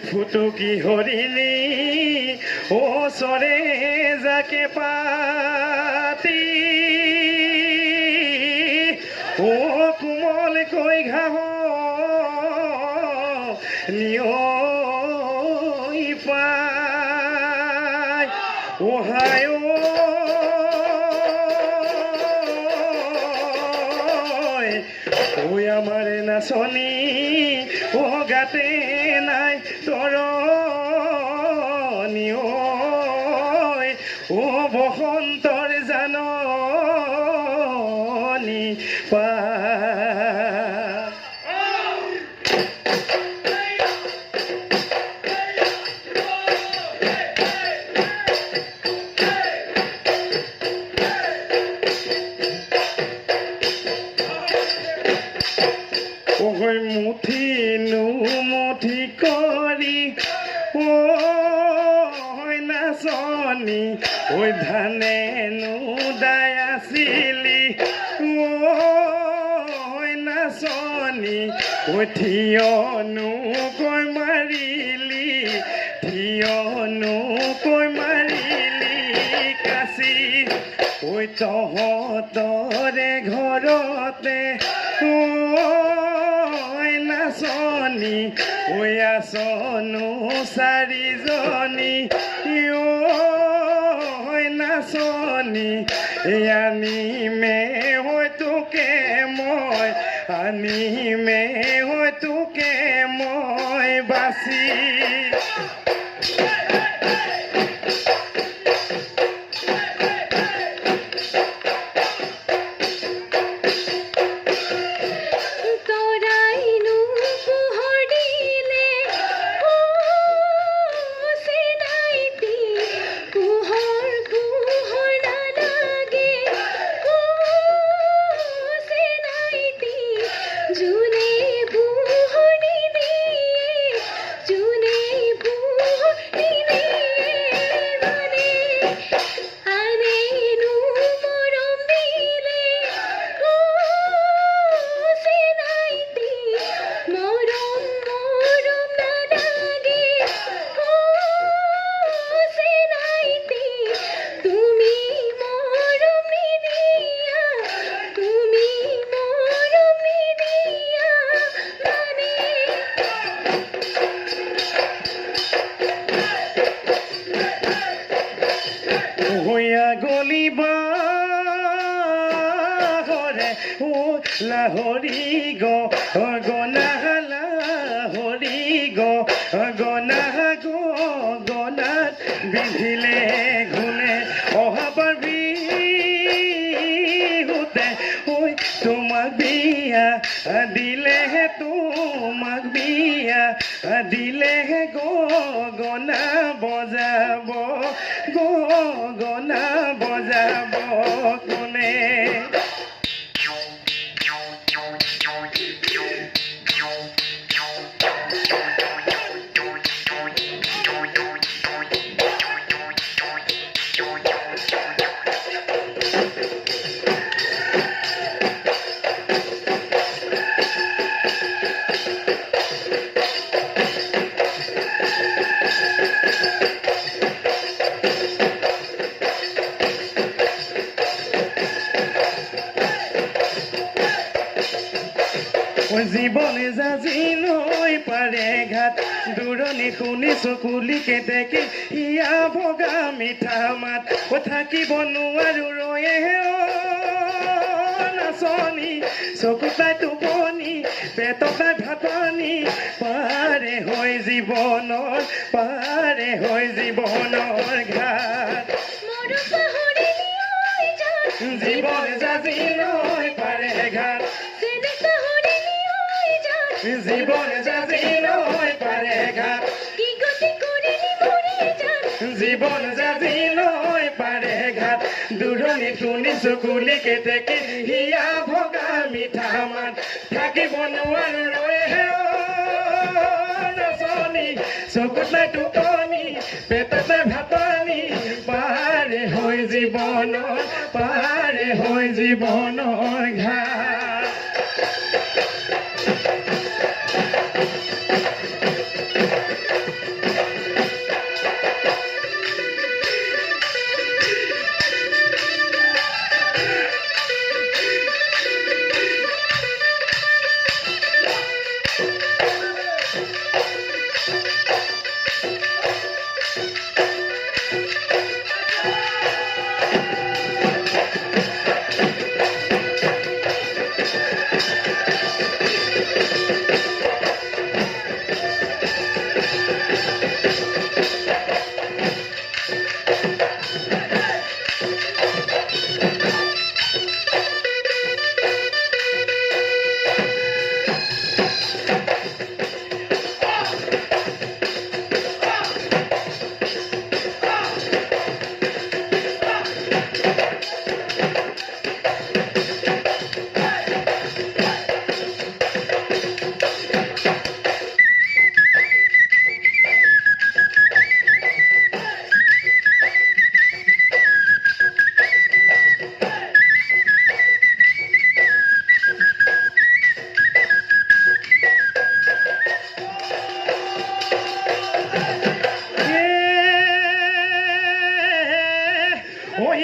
ফুটুকি হৰিণী ওচৰে যাকে পাতি ও কোমল কৈ ঘাঁহ নিয়ৈ পায় ওহায় ঐ আমাৰ নাচনী ও গাতে নাই তৰণী ঐ ও বসন্তৰ জাননী পা মুঠি নুমুঠি কৰি ঐ নাচনী ঐ ধানে নুদাই আছিলি ঐ নাচনী ঐ থিয়নো কৈ মাৰিলি থিয়নো কৈ মাৰিলি কাচি ঐ তহঁতৰে ঘৰতে নাচনী ঐ আচনো চাৰিজনী ঐ নাচনী আনিমে তোকে মই আনিমে তোকে মই বাচি লাহৰি গনা লাহৰি গনা গনাত বিন্ধিলে ঘুনে অহাবাৰ বিহুতে ঐ তোমাক বিয়া দিলেহে তোমাক বিয়া দিলেহে গনা বজাব গনা বজাব কোনে জীৱনে জাজি নৈ পাৰে ঘাট দূৰণি শুনি চকুলি কেতেকী হিয়া ভগা মিঠা মাত থাকিব নোৱাৰো ৰয়ে নাচনি চকু তাই টোপনি পেট তাই ভাত পানী পাৰে হৈ জীৱনৰ ঘাট জীৱনে জাজি নৈ পাৰে ঘাট জীৱনে জাজি নৈ পাৰে ঘাট জীৱন জাজি নৈ পাৰে ঘাট দূৰণি শুনি চকুলি কেতেকী হিয়া ভগা মিঠা মাত থাকিব নোৱাৰো ৰয়ে নাচনি চকুত নাই টোপনি পেটত নাই ভাত পানী পাৰে হৈ জীৱনৰ ঘাট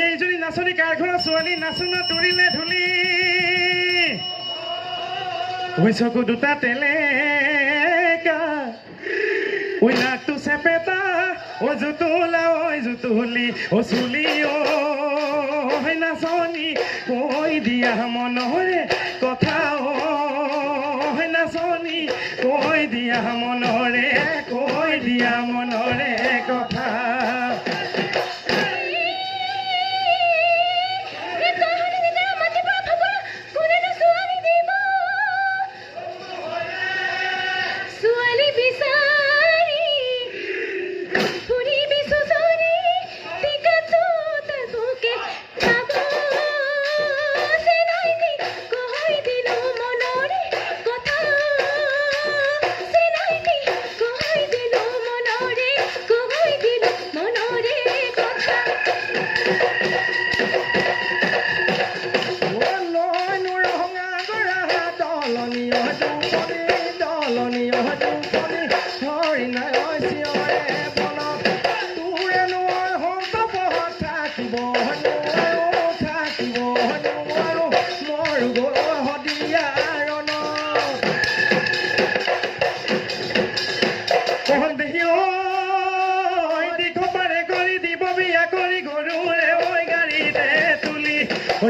এইজনী নাচনী কাৰখনৰ ছোৱালী নাচোনা তুৰিলে ধূলি চকু দুটা তেলেকা নাকটো চেপেটা জুতুলি চুলি নাচনী কৈ দিয়া মনৰে কথা নাচনী কৈ দিয়া মনৰে কথা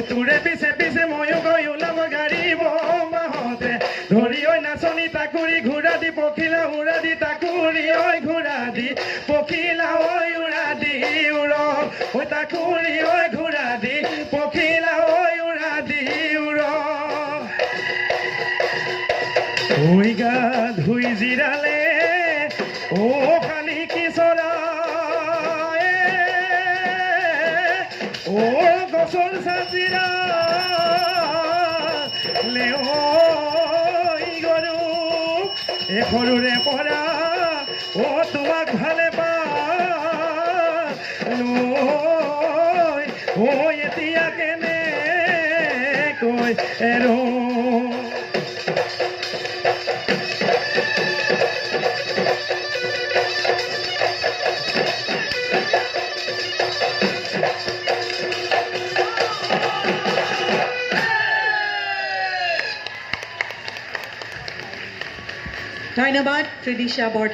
তোৰে পিছে পিছে ময়ো গৈ ওলাব গাড়ী বমাহঁতে ধৰি ঐ নাচনী তাকুৰি ঘূৰা দি পখিলা উৰা দি তাকুৰি ঐ ঘূৰা দি পখিলা ঐ উৰা দি উৰ ঐ তাকুৰি ঐ ঘূৰা দি পখিলা ঐ উৰা দি উৰ ঐ গা ধুই জিৰালে খালি কিশোৰা গছৰ চাজিৰা গৰু সৰুৰে পৰা তোমাক ভালে পা এতিয়া কেনে মই এৰো ধন্যবাদ ত্ৰিদিশা বৰ্তা।